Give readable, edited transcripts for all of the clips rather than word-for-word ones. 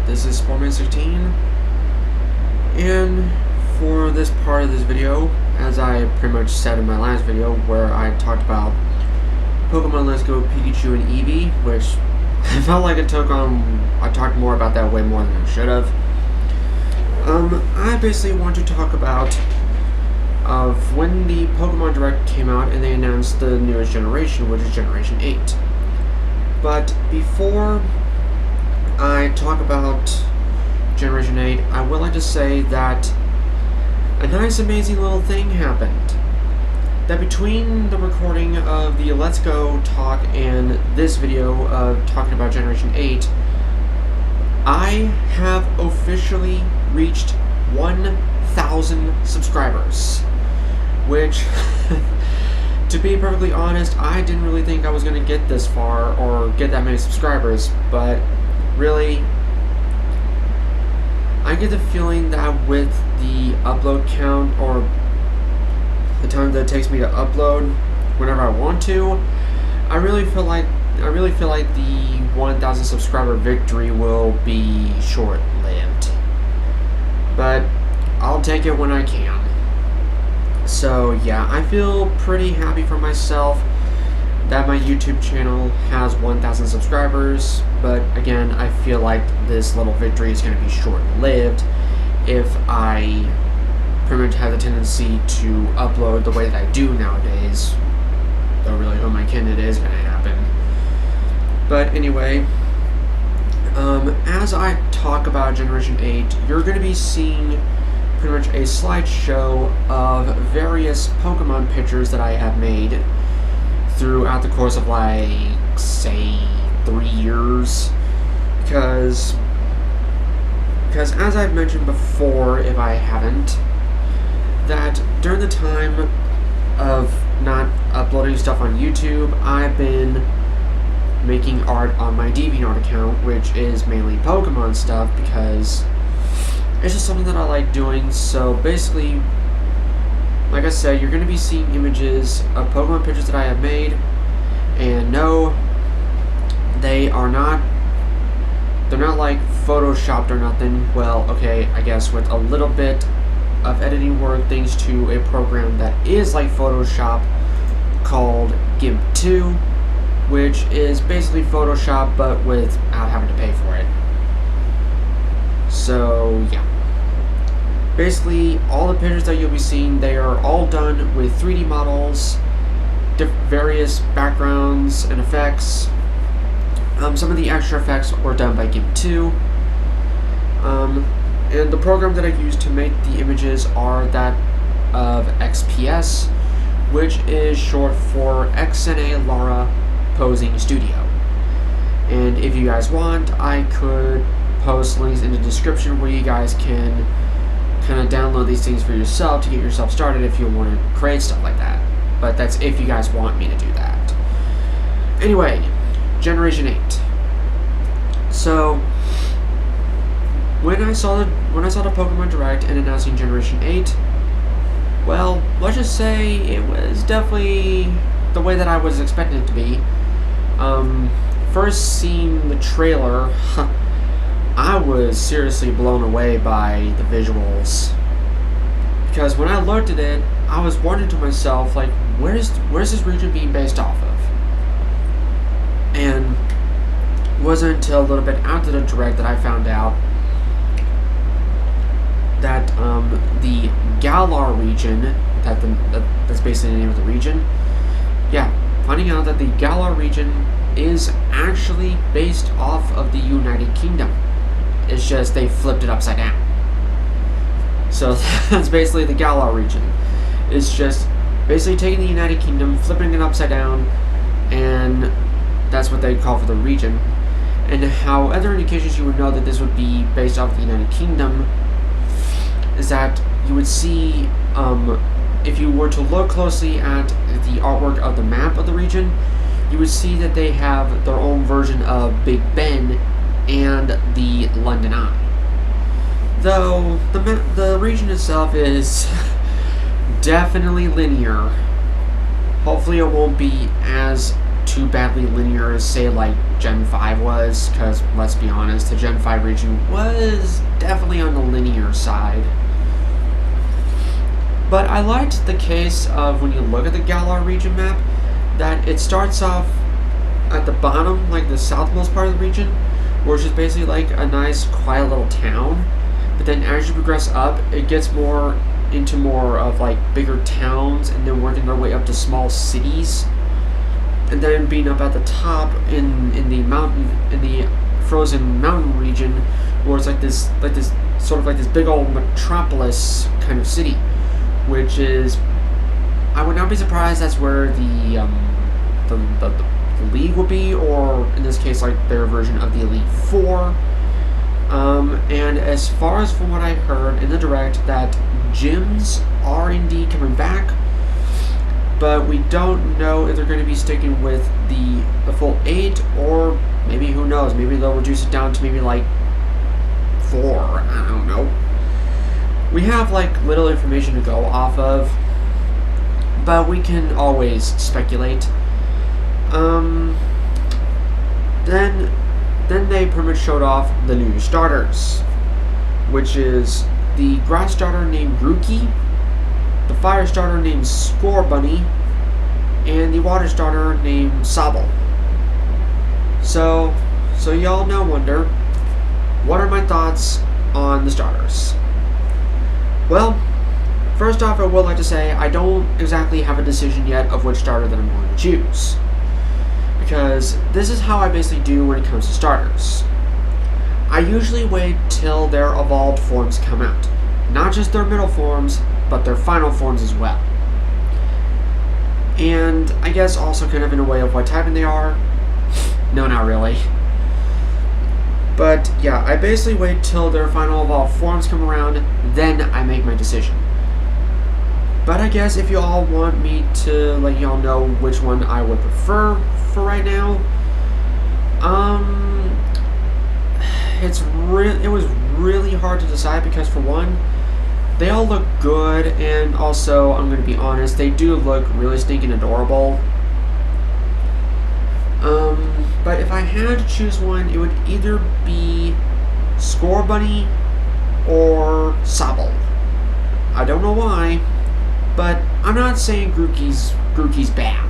This is Sportman16, and for this part of this video, as I pretty much said in my last video where I talked about Pokemon Let's Go Pikachu and Eevee, which I felt like I talked more about that way more than I should have. I basically want to talk about when the Pokemon Direct came out and they announced the newest generation, which is Generation 8. But before I talk about Generation 8, I would like to say that a nice amazing little thing happened. That between the recording of the Let's Go talk and this video of talking about Generation 8, I have officially reached 1,000 subscribers. Which, to be perfectly honest, I didn't really think I was going to get this far or get that many subscribers, but really, I get the feeling that with the upload count or the time that it takes me to upload whenever I want to, I really feel like the 1,000 subscriber victory will be short-lived. But I'll take it when I can. So yeah, I feel pretty happy for myself that my YouTube channel has 1,000 subscribers, but again, I feel like this little victory is going to be short-lived if I pretty much have the tendency to upload the way that I do nowadays, though really who my kid it is going to happen. But anyway, as I talk about Generation 8, you're going to be seeing pretty much a slideshow of various Pokemon pictures that I have made throughout the course of, like, say, 3 years, because as I've mentioned before, if I haven't, that during the time of not uploading stuff on YouTube, I've been making art on my DeviantArt account, which is mainly Pokemon stuff, because it's just something that I like doing. So basically, like I said, you're going to be seeing images of Pokemon pictures that I have made, and no, they're not like photoshopped or nothing. Well, okay, I guess with a little bit of editing work thanks to a program that is like Photoshop called GIMP 2, which is basically Photoshop but without having to pay for it. So yeah, basically all the pictures that you'll be seeing, they are all done with 3D models, various backgrounds and effects. Some of the extra effects were done by GIMP 2. And the program that I use to make the images are that of XPS, which is short for XNA Lara Posing Studio. And if you guys want, I could post links in the description where you guys can kind of download these things for yourself to get yourself started if you want to create stuff like that. But that's if you guys want me to do that. Anyway, Generation 8. So when I saw the Pokemon Direct and announcing Generation 8, well, let's just say it was definitely the way that I was expecting it to be. First seeing the trailer, I was seriously blown away by the visuals. Because when I looked at it, I was wondering to myself, like, where's this region being based off of? And it wasn't until a little bit after the Direct that I found out that the Galar region, that's basically the name of the region, yeah, finding out that the Galar region is actually based off of the United Kingdom. It's just they flipped it upside down. So that's basically the Galar region. It's just basically taking the United Kingdom, flipping it upside down, and that's what they call for the region. And how other indications you would know that this would be based off the United Kingdom is that you would see, if you were to look closely at the artwork of the map of the region, you would see that they have their own version of Big Ben and the London Eye. Though the region itself is definitely linear. Hopefully it won't be as too badly linear as, say, like Gen 5 was, because let's be honest, the Gen 5 region was definitely on the linear side. But I liked the case of when you look at the Galar region map, that it starts off at the bottom, like the southmost part of the region, which is basically like a nice, quiet little town. But then as you progress up, it gets more into more of like bigger towns, and then working their way up to small cities, and then being up at the top in the frozen mountain region, where it's like this sort of like this big old metropolis kind of city, which is, I would not be surprised that's where the League will be, or in this case, like their version of the Elite Four. And as far as from what I heard in the direct, that gyms are indeed coming back, but we don't know if they're going to be sticking with the full 8, or maybe, who knows, maybe they'll reduce it down to maybe like 4, I don't know. We have like little information to go off of, but we can always speculate. Then they pretty much showed off the new starters, which is the grass starter named Grookey, the fire starter named Scorbunny, and the water starter named Sobble. So y'all now wonder, what are my thoughts on the starters? Well, first off, I would like to say I don't exactly have a decision yet of which starter that I'm going to choose, because this is how I basically do when it comes to starters. I usually wait till their evolved forms come out. Not just their middle forms, but their final forms as well. And I guess also kind of in a way of what typing they are. No, not really. But yeah, I basically wait till their final evolved forms come around, then I make my decision. But I guess if you all want me to let y'all know which one I would prefer for right now, it was really hard to decide, because for one, they all look good, and also, I'm going to be honest, they do look really stinking adorable. But if I had to choose one, it would either be Scorbunny or Sobble. I don't know why, but I'm not saying Grookey's bad,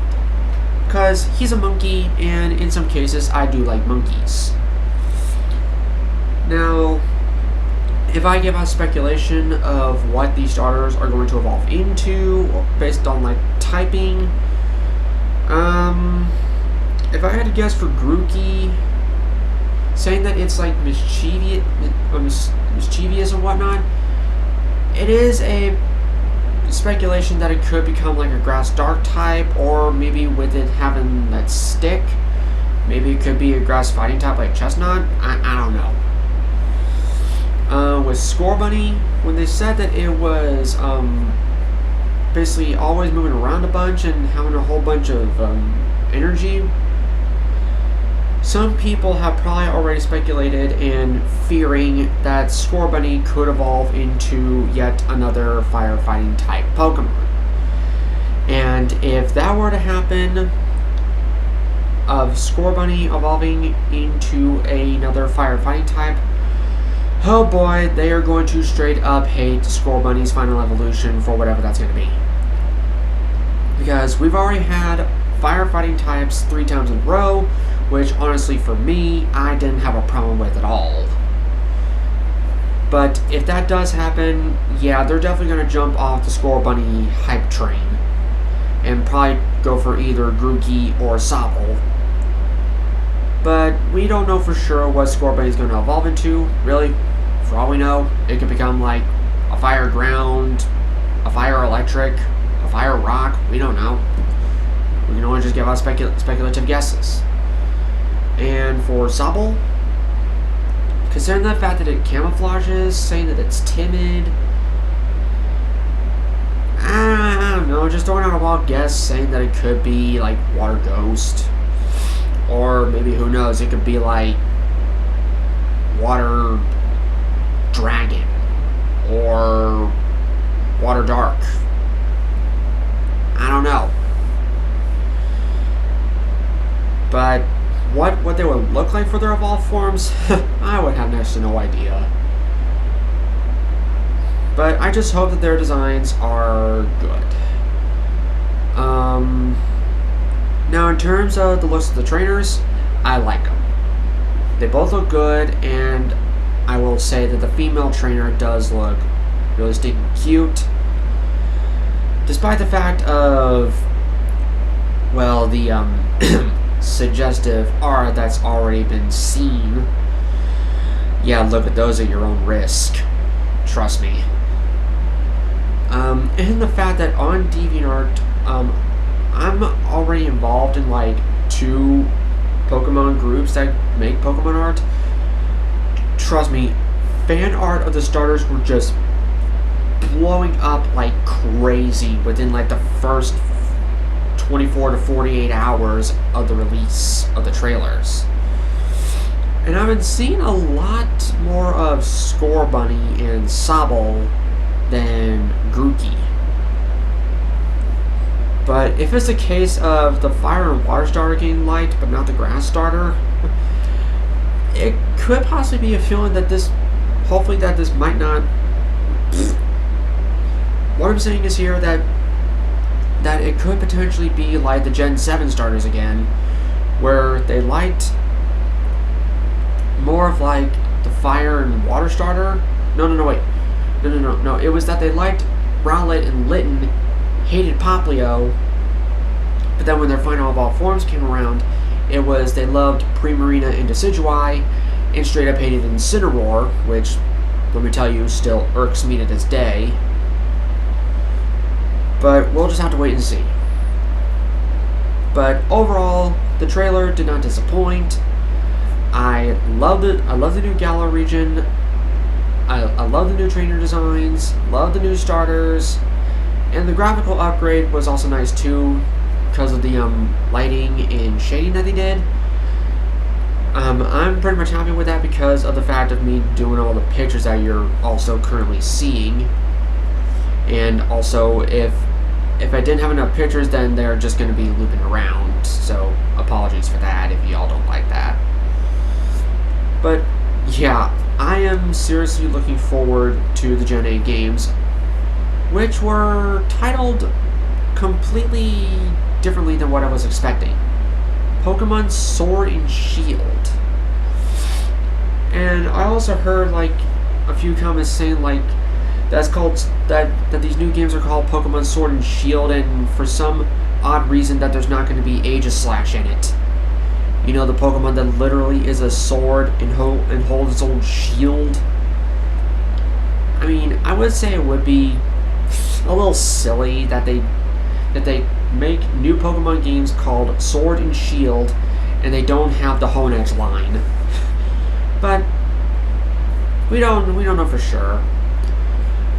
because he's a monkey, and in some cases, I do like monkeys. Now, if I give out speculation of what these starters are going to evolve into, based on like typing, if I had to guess for Grookey, saying that it's like mischievous and whatnot, it is a speculation that it could become like a grass dark type, or maybe with it having that stick, maybe it could be a grass fighting type like Chestnut. I don't know. With Scorbunny, when they said that it was basically always moving around a bunch and having a whole bunch of energy, some people have probably already speculated and fearing that Scorbunny could evolve into yet another firefighting type Pokemon. And if that were to happen, of Scorbunny evolving into another firefighting type, oh boy, they are going to straight up hate Scorbunny's final evolution for whatever that's going to be. Because we've already had firefighting types 3 times in a row, which honestly for me, I didn't have a problem with at all. But if that does happen, yeah, they're definitely going to jump off the Scorbunny hype train and probably go for either Grookey or Sobble. But we don't know for sure what Scorbunny is going to evolve into. Really, for all we know, it could become like a fire ground, a fire electric, a fire rock. We don't know. We can only just give out speculative guesses. And for Sobble, considering the fact that it camouflages, saying that it's timid, I don't know, just throwing out a wild guess, saying that it could be like Water Ghost, or maybe, who knows, it could be like Water Dragon, or Water Dark. I don't know. But what they would look like for their evolved forms, I would have next to no idea. But I just hope that their designs are good. Now, in terms of the looks of the trainers, I like them. They both look good, and I will say that the female trainer does look really stinking cute. Despite the fact of, well, the suggestive art that's already been seen. Yeah, look at those at your own risk. Trust me. And the fact that on DeviantArt, I'm already involved in like 2 Pokemon groups that make Pokemon art. Trust me, fan art of the starters were just blowing up like crazy within like the first 24 to 48 hours of the release of the trailers. And I've been seeing a lot more of Scorbunny and Sobble than Grookey. But if it's a case of the fire and water starter getting light, but not the grass starter, it could possibly be a feeling that this, hopefully that this might not. What I'm saying is here that it could potentially be like the Gen 7 starters again, where they light more of like the fire and water starter. No, it was that they liked Rowlet and Litten, hated Poplio, but then when their final evolved forms came around, it was they loved Primarina and Decidueye, and straight up hated Incineroar, which, let me tell you, still irks me to this day. But we'll just have to wait and see. But overall, the trailer did not disappoint. I love the new Galar region. I love the new trainer designs. Love the new starters. And the graphical upgrade was also nice too, because of the lighting and shading that they did. I'm pretty much happy with that because of the fact of me doing all the pictures that you're also currently seeing. And also, if I didn't have enough pictures, then they're just going to be looping around. So apologies for that if y'all don't like that. But yeah, I am seriously looking forward to the Gen 8 games, which were titled completely differently than what I was expecting. Pokemon Sword and Shield. And I also heard like a few comments saying like that's called that these new games are called Pokemon Sword and Shield, and for some odd reason that there's not going to be Aegislash in it. You know, the Pokemon that literally is a sword and holds its own shield. I mean, I would say it would be a little silly that they make new Pokemon games called Sword and Shield, and they don't have the Honedge line. But we don't know for sure.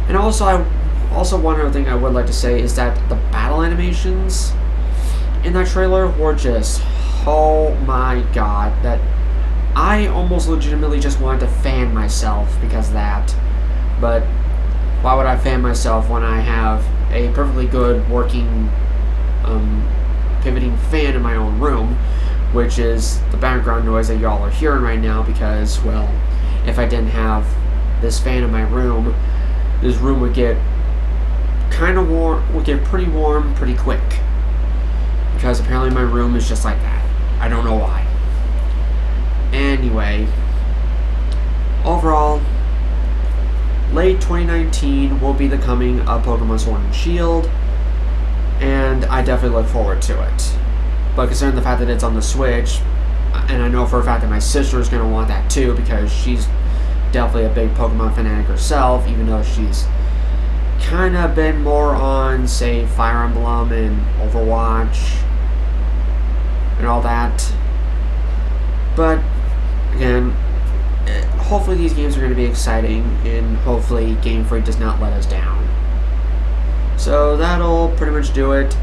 And also, one other thing I would like to say is that the battle animations in that trailer were just, oh my god, that I almost legitimately just wanted to fan myself because of that. But why would I fan myself when I have a perfectly good working pivoting fan in my own room, which is the background noise that y'all are hearing right now because, well, if I didn't have this fan in my room, this room would get kind of warm, would get pretty warm pretty quick. Because apparently my room is just like that. I don't know why. Anyway, overall, late 2019 will be the coming of Pokemon Sword and Shield, and I definitely look forward to it. But considering the fact that it's on the Switch, and I know for a fact that my sister is going to want that too, because she's definitely a big Pokemon fanatic herself, even though she's kind of been more on, say, Fire Emblem and Overwatch and all that. But again, hopefully these games are going to be exciting, and hopefully Game Freak does not let us down. So that'll pretty much do it.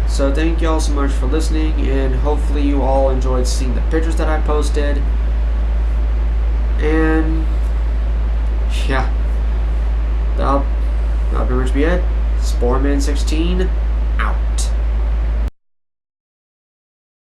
So thank you all so much for listening, and hopefully you all enjoyed seeing the pictures that I posted. And yeah, that'll pretty much be it. Sportman16